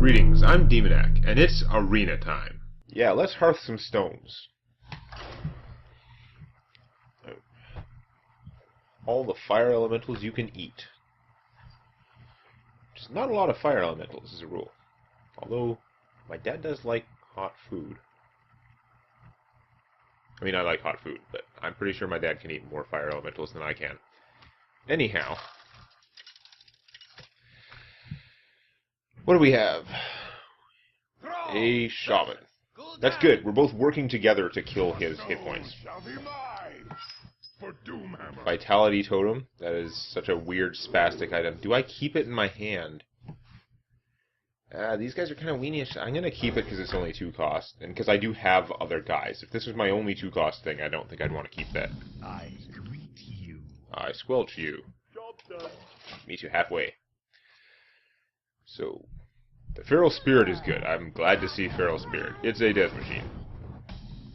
Greetings, I'm Demonac, and it's arena time. Yeah, let's hearth some stones. All the fire elementals you can eat. Just not a lot of fire elementals as a rule. Although, my dad does like hot food. I mean, I like hot food, but I'm pretty sure my dad can eat more fire elementals than I can. Anyhow, what do we have? A Shaman. That's good. We're both working together to kill his hit points. Vitality Totem. That is such a weird spastic item. Do I keep it in my hand? These guys are kind of weenish. I'm going to keep it because it's only 2 cost, and because I do have other guys. If this was my only 2 cost thing, I don't think I'd want to keep that. I greet you. I squelch you. Job done. Meet you halfway. So, the Feral Spirit is good. I'm glad to see Feral Spirit. It's a death machine.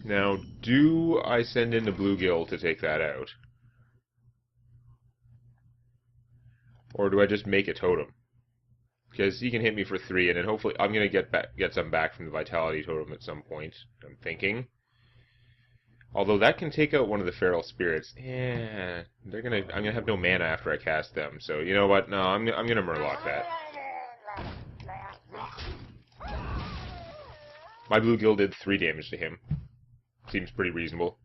Now, do I send in the Bluegill to take that out? Or do I just make a totem? Because he can hit me for 3, and then hopefully I'm going to get some back from the Vitality Totem at some point, I'm thinking. Although that can take out one of the Feral Spirits. I'm going to have no mana after I cast them. So, you know what? No, I'm going to Murloc that. My Bluegill did 3 damage to him. Seems pretty reasonable.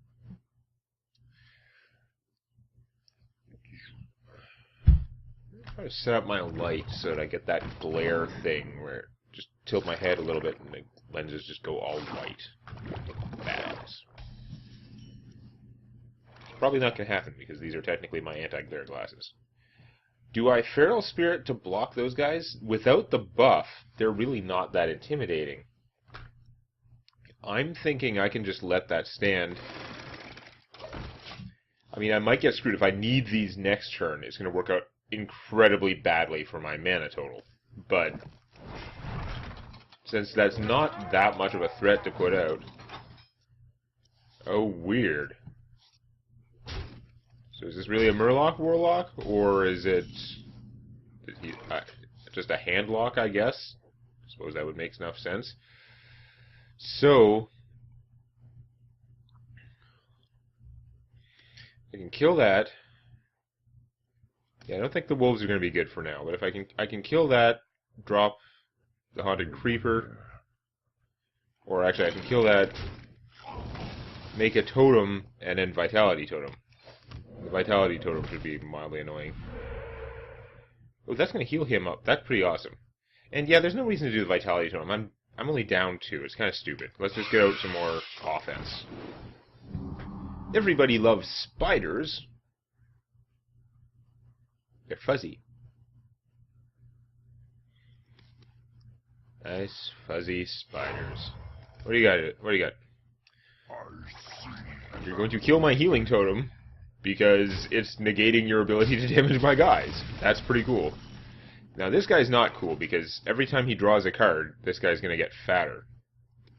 Try to set up my light so that I get that glare thing where just tilt my head a little bit and the lenses just go all white. Badass. Probably not going to happen because these are technically my anti-glare glasses. Do I Feral Spirit to block those guys? Without the buff, they're really not that intimidating. I'm thinking I can just let that stand. I mean, I might get screwed if I need these next turn. It's going to work out incredibly badly for my mana total. But since that's not that much of a threat to put out... Oh, weird. So is this really a Murloc Warlock? Or is it just a handlock, I guess? I suppose that would make enough sense. So, I can kill that. Yeah, I don't think the wolves are going to be good for now, but if I can kill that, drop the Haunted Creeper, or actually I can kill that, make a totem, and then Vitality Totem. The Vitality Totem should be mildly annoying. Oh, that's going to heal him up. That's pretty awesome. And yeah, there's no reason to do the Vitality Totem. I'm only down 2. It's kind of stupid. Let's just get out some more offense. Everybody loves spiders. They're fuzzy. Nice, fuzzy spiders. What do you got? What do you got? You're going to kill my healing totem because it's negating your ability to damage my guys. That's pretty cool. Now, this guy's not cool, because every time he draws a card, this guy's going to get fatter.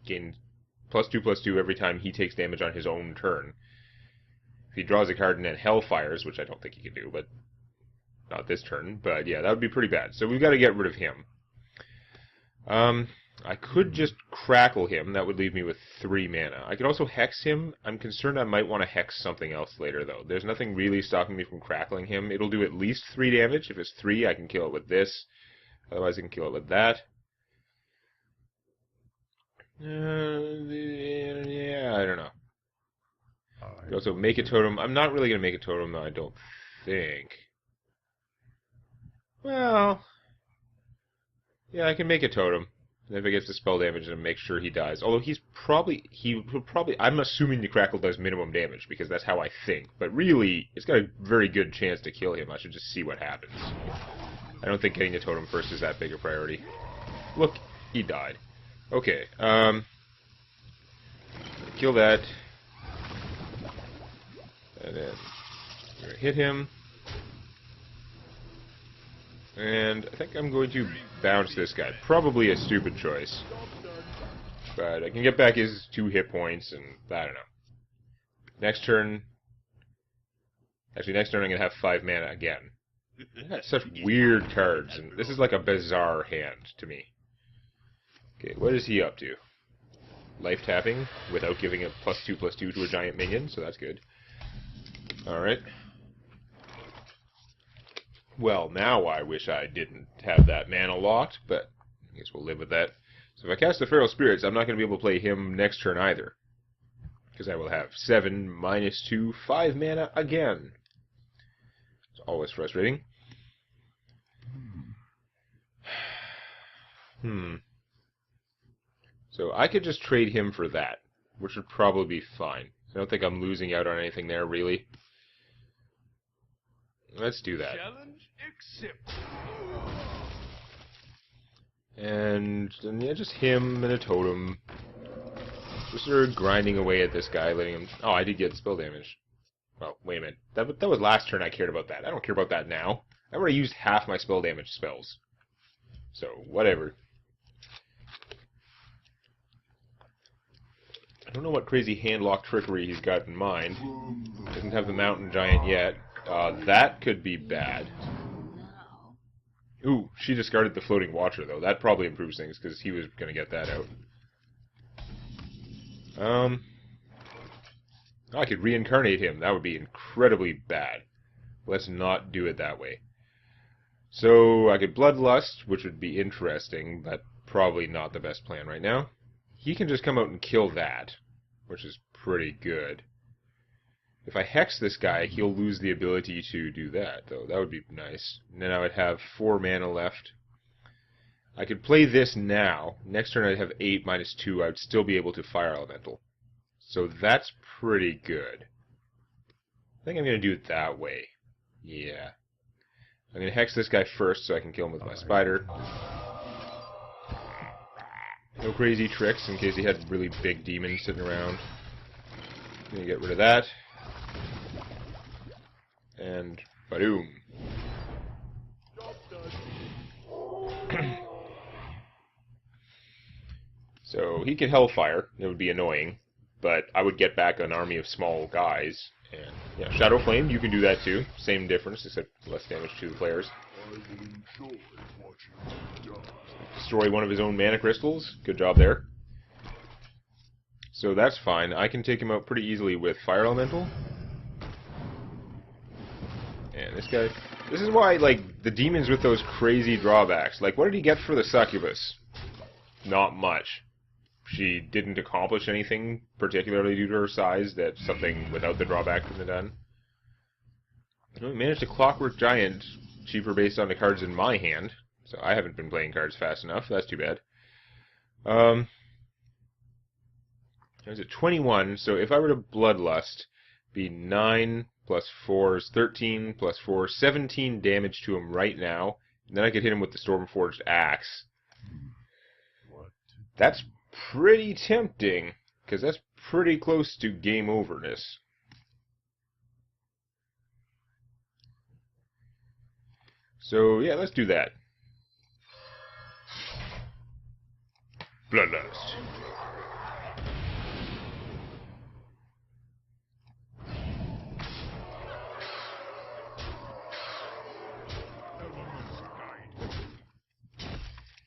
Gain +2/+2 every time he takes damage on his own turn. If he draws a card and then Hellfires, which I don't think he can do, but not this turn, but yeah, that would be pretty bad. So we've got to get rid of him. I could just Crackle him. That would leave me with 3 mana. I could also Hex him. I'm concerned I might want to Hex something else later, though. There's nothing really stopping me from Crackling him. It'll do at least 3 damage. If it's 3, I can kill it with this. Otherwise, I can kill it with that. Yeah, I don't know. I could also make a totem. I'm not really going to make a totem, though, I don't think. Well, yeah, I can make a totem. And if it gets the spell damage, then make sure he dies. Although he will probably, I'm assuming the Crackle does minimum damage, because that's how I think. But really, it's got a very good chance to kill him. I should just see what happens. I don't think getting the totem first is that big a priority. Look, he died. Okay, kill that. And then we're gonna hit him. And I think I'm going to bounce this guy. Probably a stupid choice. But I can get back his 2 hit points, and I don't know. Next turn... Actually, next turn I'm going to have 5 mana again. They got such weird cards, and this is like a bizarre hand to me. Okay, what is he up to? Life tapping without giving a +2/+2 to a giant minion, so that's good. Alright. Well, now I wish I didn't have that mana locked, but I guess we'll live with that. So if I cast the Feral Spirits, I'm not going to be able to play him next turn either. Because I will have 7, -2, 5 mana again. It's always frustrating. So I could just trade him for that, which would probably be fine. I don't think I'm losing out on anything there, really. Let's do that. Challenge accepted. And then, yeah, just him and a totem. Just sort of grinding away at this guy, letting him... Oh, I did get spell damage. Well, wait a minute. That was last turn I cared about that. I don't care about that now. I already used half my spell damage spells. So, whatever. I don't know what crazy hand-lock trickery he's got in mind. Doesn't have the Mountain Giant yet. That could be bad. Ooh, she discarded the Floating Watcher, though. That probably improves things, because he was going to get that out. I could reincarnate him. That would be incredibly bad. Let's not do it that way. So, I could Bloodlust, which would be interesting, but probably not the best plan right now. He can just come out and kill that, which is pretty good. If I Hex this guy, he'll lose the ability to do that, though. That would be nice. And then I would have 4 mana left. I could play this now. Next turn I'd have 8 -2. I would still be able to Fire Elemental. So that's pretty good. I think I'm going to do it that way. Yeah. I'm going to Hex this guy first so I can kill him with my Spider. No crazy tricks in case he had really big demons sitting around. I'm going to get rid of that. And badoom. So he could Hellfire. It would be annoying, but I would get back an army of small guys. And yeah, Shadow Flame, you can do that too. Same difference, except less damage to the players. Destroy one of his own mana crystals. Good job there. So that's fine. I can take him out pretty easily with Fire Elemental. And this guy... This is why, like, the demons with those crazy drawbacks. Like, what did he get for the Succubus? Not much. She didn't accomplish anything, particularly due to her size, that something without the drawback couldn't have done. Well, we managed to Clockwork Giant cheaper based on the cards in my hand. So I haven't been playing cards fast enough. That's too bad. I was at 21, so if I were to Bloodlust, be 9 plus 4 is 13, plus 4, 17 damage to him right now. And then I could hit him with the Stormforged Axe. That's pretty tempting, because that's pretty close to game overness. So, yeah, let's do that. Bloodlust.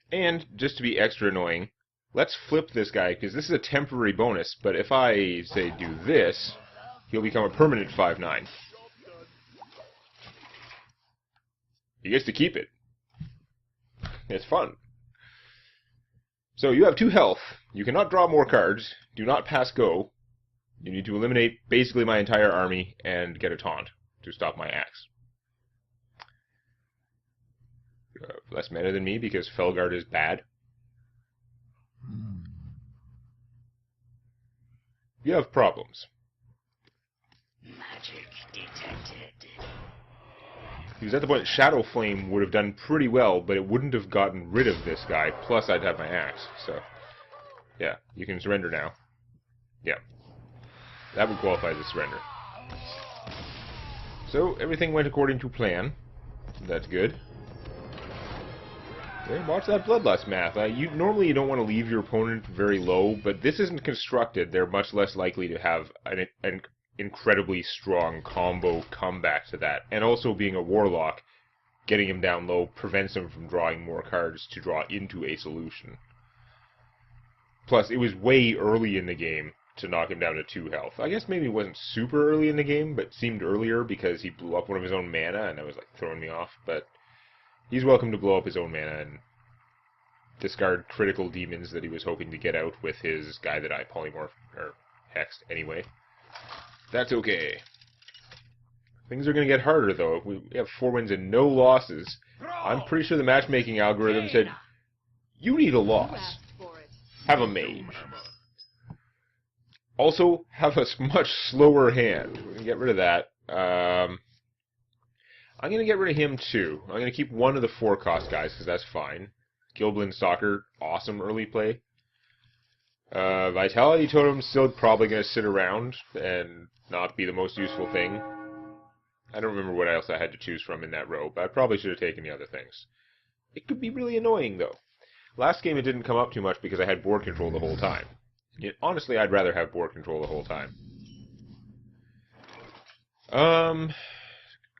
And, just to be extra annoying, let's flip this guy, because this is a temporary bonus, but if I, say, do this, he'll become a permanent 5/9. He gets to keep it. It's fun. So you have 2 health. You cannot draw more cards. Do not pass go. You need to eliminate basically my entire army and get a taunt to stop my axe. You have less mana than me because Felguard is bad. You have problems. Magic detected. Because at the point, Shadow Flame would have done pretty well, but it wouldn't have gotten rid of this guy, plus I'd have my axe. So, yeah, you can surrender now. Yeah. That would qualify as a surrender. So, everything went according to plan. That's good. Okay, watch that Bloodlust math. Normally you don't want to leave your opponent very low, but this isn't constructed. They're much less likely to have an incredibly strong combo comeback to that. And also being a Warlock, getting him down low prevents him from drawing more cards to draw into a solution. Plus, it was way early in the game to knock him down to 2 health. I guess maybe it wasn't super early in the game, but seemed earlier because he blew up one of his own mana, and that was like throwing me off. But he's welcome to blow up his own mana and discard critical demons that he was hoping to get out with his guy that I polymorphed, or hexed anyway. That's okay. Things are going to get harder, though. If we have 4 wins and no losses, I'm pretty sure the matchmaking algorithm said, you need a loss. Have a mage. Also, have a much slower hand. We're going to get rid of that. I'm going to get rid of him, too. I'm going to keep one of the 4-cost guys, because that's fine. Goblin Stalker, awesome early play. Vitality Totem's still probably going to sit around and not be the most useful thing. I don't remember what else I had to choose from in that row, but I probably should have taken the other things. It could be really annoying, though. Last game it didn't come up too much because I had board control the whole time. Yet, honestly, I'd rather have board control the whole time.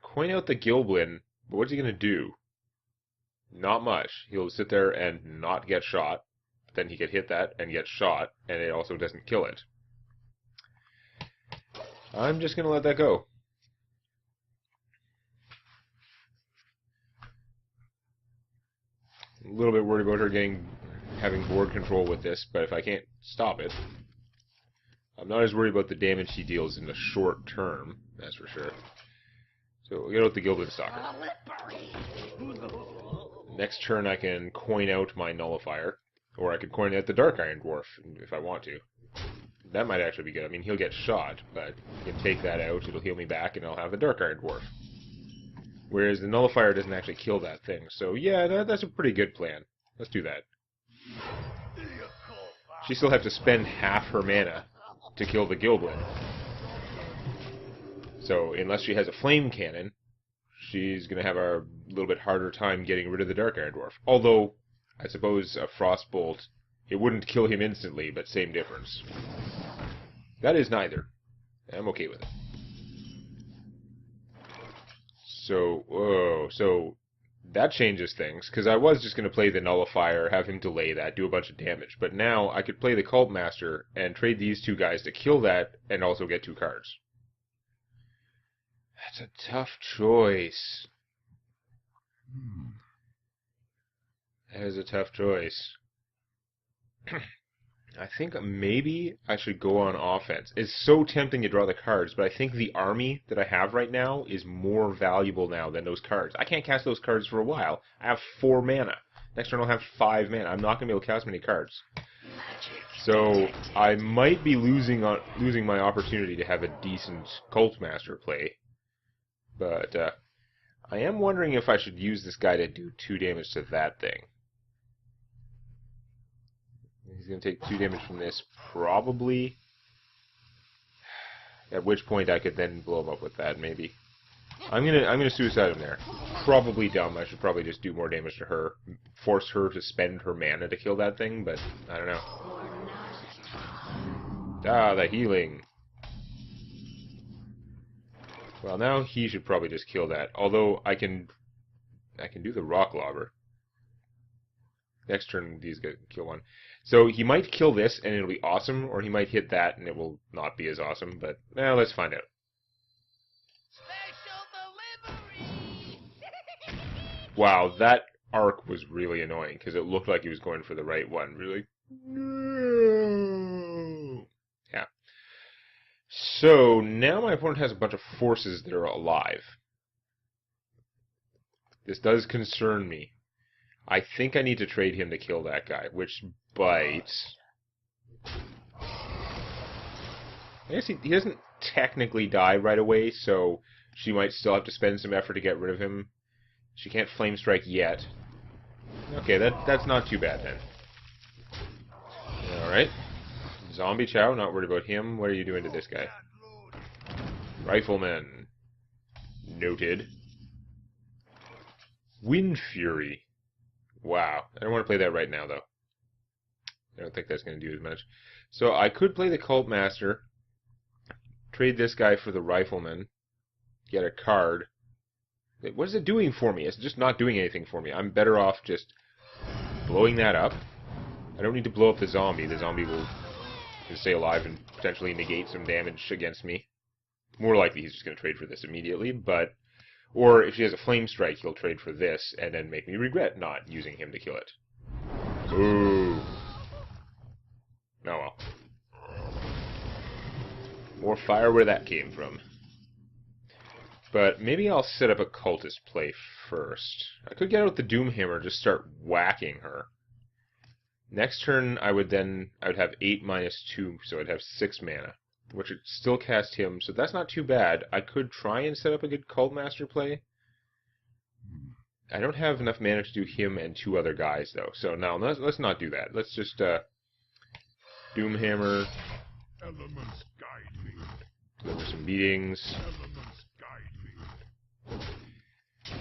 Coin out the Goblin, but what's he going to do? Not much. He'll sit there and not get shot. Then he could hit that and get shot, and it also doesn't kill it. I'm just going to let that go. A little bit worried about her having board control with this, but if I can't stop it, I'm not as worried about the damage she deals in the short term, that's for sure. So we'll get out the Goblin Stalker. Next turn I can coin out my Nullifier, or I could coin out the Dark Iron Dwarf if I want to. That might actually be good. I mean, he'll get shot, but I can take that out, it'll heal me back, and I'll have the Dark Iron Dwarf. Whereas the Nullifier doesn't actually kill that thing. So yeah, that's a pretty good plan. Let's do that. She still has to spend half her mana to kill the Goblin. So unless she has a Flame Cannon, she's going to have a little bit harder time getting rid of the Dark Iron Dwarf. Although, I suppose a Frostbolt, it wouldn't kill him instantly, but same difference. That is neither. I'm okay with it. So that changes things, because I was just going to play the Nullifier, have him delay that, do a bunch of damage. But now I could play the Cult Master and trade these 2 guys to kill that and also get 2 cards. That's a tough choice. That is a tough choice. I think maybe I should go on offense. It's so tempting to draw the cards, but I think the army that I have right now is more valuable now than those cards. I can't cast those cards for a while. I have 4 mana. Next turn I'll have 5 mana. I'm not going to be able to cast many cards. So I might be losing my opportunity to have a decent Cult Master play. But I am wondering if I should use this guy to do 2 damage to that thing. He's going to take 2 damage from this, probably. At which point I could then blow him up with that, maybe. I'm gonna suicide him there. Probably dumb. I should probably just do more damage to her. Force her to spend her mana to kill that thing, but I don't know. Ah, the healing. Well, now he should probably just kill that. Although I can do the Rock Lobber. Next turn, these guys kill one. So he might kill this, and it'll be awesome, or he might hit that, and it will not be as awesome. But now let's find out. Special delivery! Wow, that arc was really annoying because it looked like he was going for the right one. Really? No. Yeah. So now my opponent has a bunch of forces that are alive. This does concern me. I think I need to trade him to kill that guy, which bites. I guess he doesn't technically die right away, so she might still have to spend some effort to get rid of him. She can't Flame Strike yet. Okay, that's not too bad then. Alright. Zombie Chow, not worried about him. What are you doing to this guy? Rifleman. Noted. Wind Fury. Wow. I don't want to play that right now, though. I don't think that's going to do as much. So I could play the Cult Master, trade this guy for the Rifleman, get a card. What is it doing for me? It's just not doing anything for me. I'm better off just blowing that up I don't need to blow up the zombie. The zombie will stay alive and potentially negate some damage against me. More likely he's just going to trade for this immediately, but... Or if she has a flame strike, he'll trade for this and then make me regret not using him to kill it. Ooh. Oh well. More fire where that came from. But maybe I'll set up a cultist play first. I could get out the Doomhammer and just start whacking her. Next turn, I would have 8 minus 2, so I'd have 6 mana, which would still cast him, so that's not too bad. I could try and set up a good Cult Master play. I don't have enough mana to do him and 2 other guys, though, so no, let's not do that. Let's just, Doomhammer, Elements guide me. deliver some beatings. Elements guide me.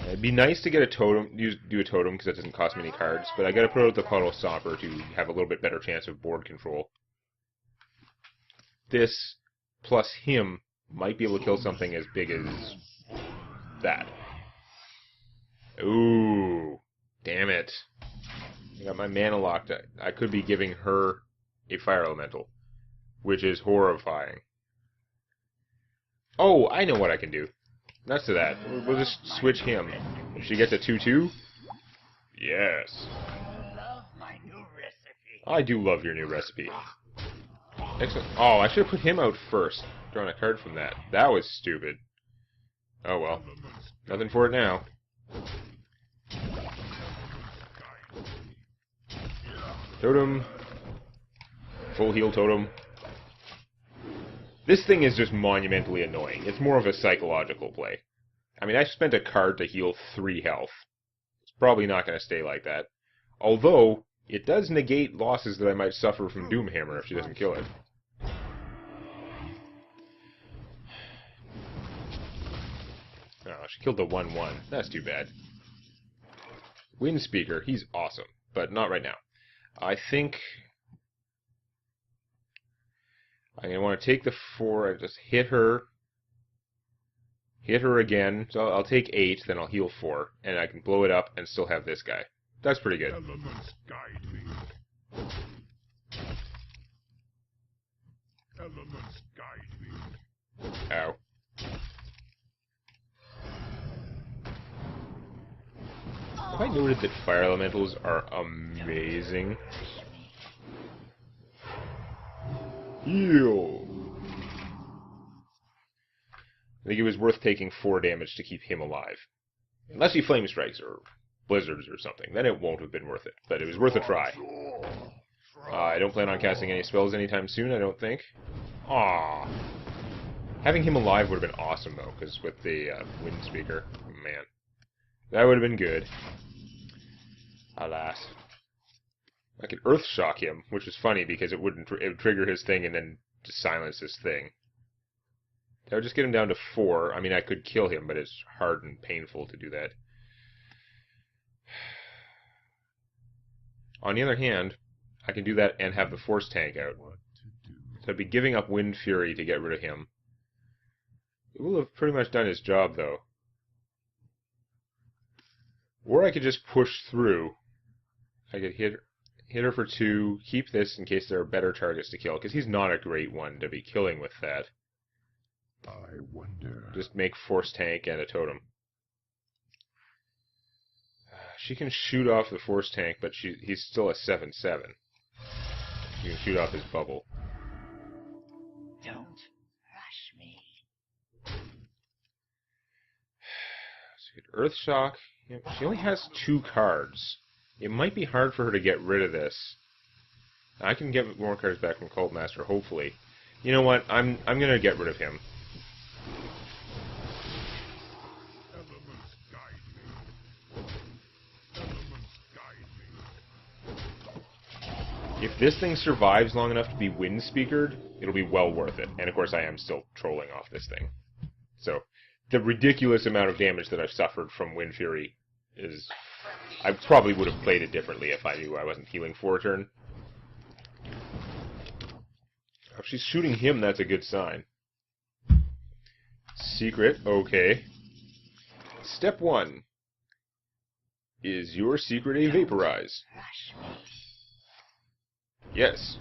It'd be nice to get a totem, do a totem, because that doesn't cost me any cards, but I gotta put out the Puddle Stomper to have a little bit better chance of board control. This, plus him, might be able to kill something as big as that. Ooh, damn it. I got my mana locked. I could be giving her a Fire Elemental, which is horrifying. Oh, I know what I can do. Nuts to that. We'll just switch him. If she gets a 2-2? Yes. Love my new recipe. I do love your new recipe. Excellent. Oh, I should have put him out first. Drawn a card from that. That was stupid. Oh well. Nothing for it now. Totem. Full heal totem. This thing is just monumentally annoying. It's more of a psychological play. I mean, I spent a card to heal 3 health. It's probably not going to stay like that. Although, it does negate losses that I might suffer from Doomhammer if she doesn't kill it. Oh, she killed the 1-1. That's too bad. Windspeaker, he's awesome. But not right now. I think... I'm going to want to take the 4, I just hit her again, so I'll take 8, then I'll heal 4, and I can blow it up and still have this guy. That's pretty good. Elements guide me. Elements guide me. Ow. Have I noted that fire elementals are amazing? Heal! I think it was worth taking 4 damage to keep him alive. Unless he flame strikes or blizzards or something, then it won't have been worth it. But it was worth a try. I don't plan on casting any spells anytime soon, I don't think. Aww. Having him alive would have been awesome, though, because with the Windspeaker, man. That would have been good. Alas. I could Earth Shock him, which is funny because it would trigger his thing and then just silence his thing. That would just get him down to 4. I mean, I could kill him, but it's hard and painful to do that. On the other hand, I can do that and have the Force Tank out. So I'd be giving up Wind Fury to get rid of him. It will have pretty much done his job, though. Or I could just push through. I could hit her for 2, keep this in case there are better targets to kill, because he's not a great one to be killing with that. I wonder. Just make Force Tank and a totem. She can shoot off the Force Tank, but he's still a 7/7. You can shoot off his bubble. Don't rush me. So Earth Shock. She only has 2 cards. It might be hard for her to get rid of this. I can get more cards back from Cult Master, hopefully. You know what? I'm gonna get rid of him. Elements guide me. Elements guide me. If this thing survives long enough to be Windspeakered, it'll be well worth it. And of course I am still trolling off this thing. So, the ridiculous amount of damage that I've suffered from Wind Fury is... I probably would have played it differently if I knew I wasn't healing for a turn. If she's shooting him, that's a good sign. Secret, okay. Step 1. Is your secret a vaporize? Rush me. Yes.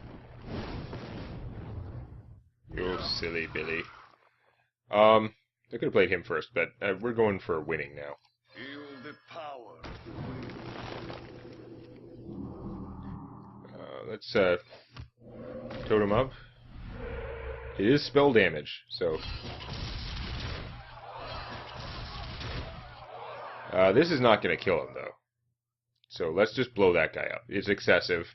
You silly Billy. I could have played him first, but we're going for winning now. Feel the power. Let's totem up. It is spell damage, so this is not going to kill him though. So let's just blow that guy up. It's excessive,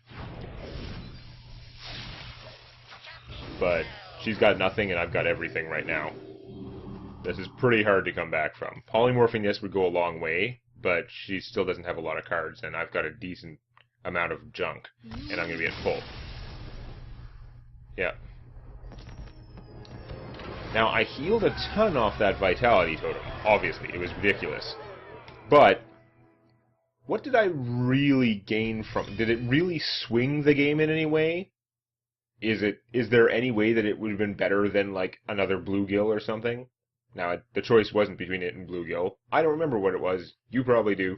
but she's got nothing and I've got everything right now. This is pretty hard to come back from. Polymorphing this would go a long way, but she still doesn't have a lot of cards, and I've got a decent amount of junk, and I'm going to be at full. Yeah. Now, I healed a ton off that Vitality Totem, obviously. It was ridiculous. But, what did I really gain from... Did it really swing the game in any way? Is there any way that it would have been better than, like, another Bluegill or something? Now, the choice wasn't between it and Bluegill. I don't remember what it was. You probably do.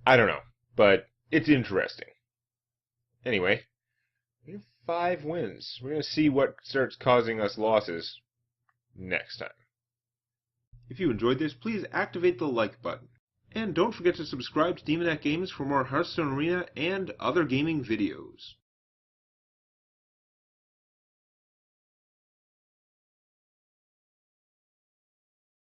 I don't know. But it's interesting. Anyway, we have 5 wins. We're going to see what starts causing us losses next time. If you enjoyed this, please activate the like button. And don't forget to subscribe to Demonet Games for more Hearthstone Arena and other gaming videos.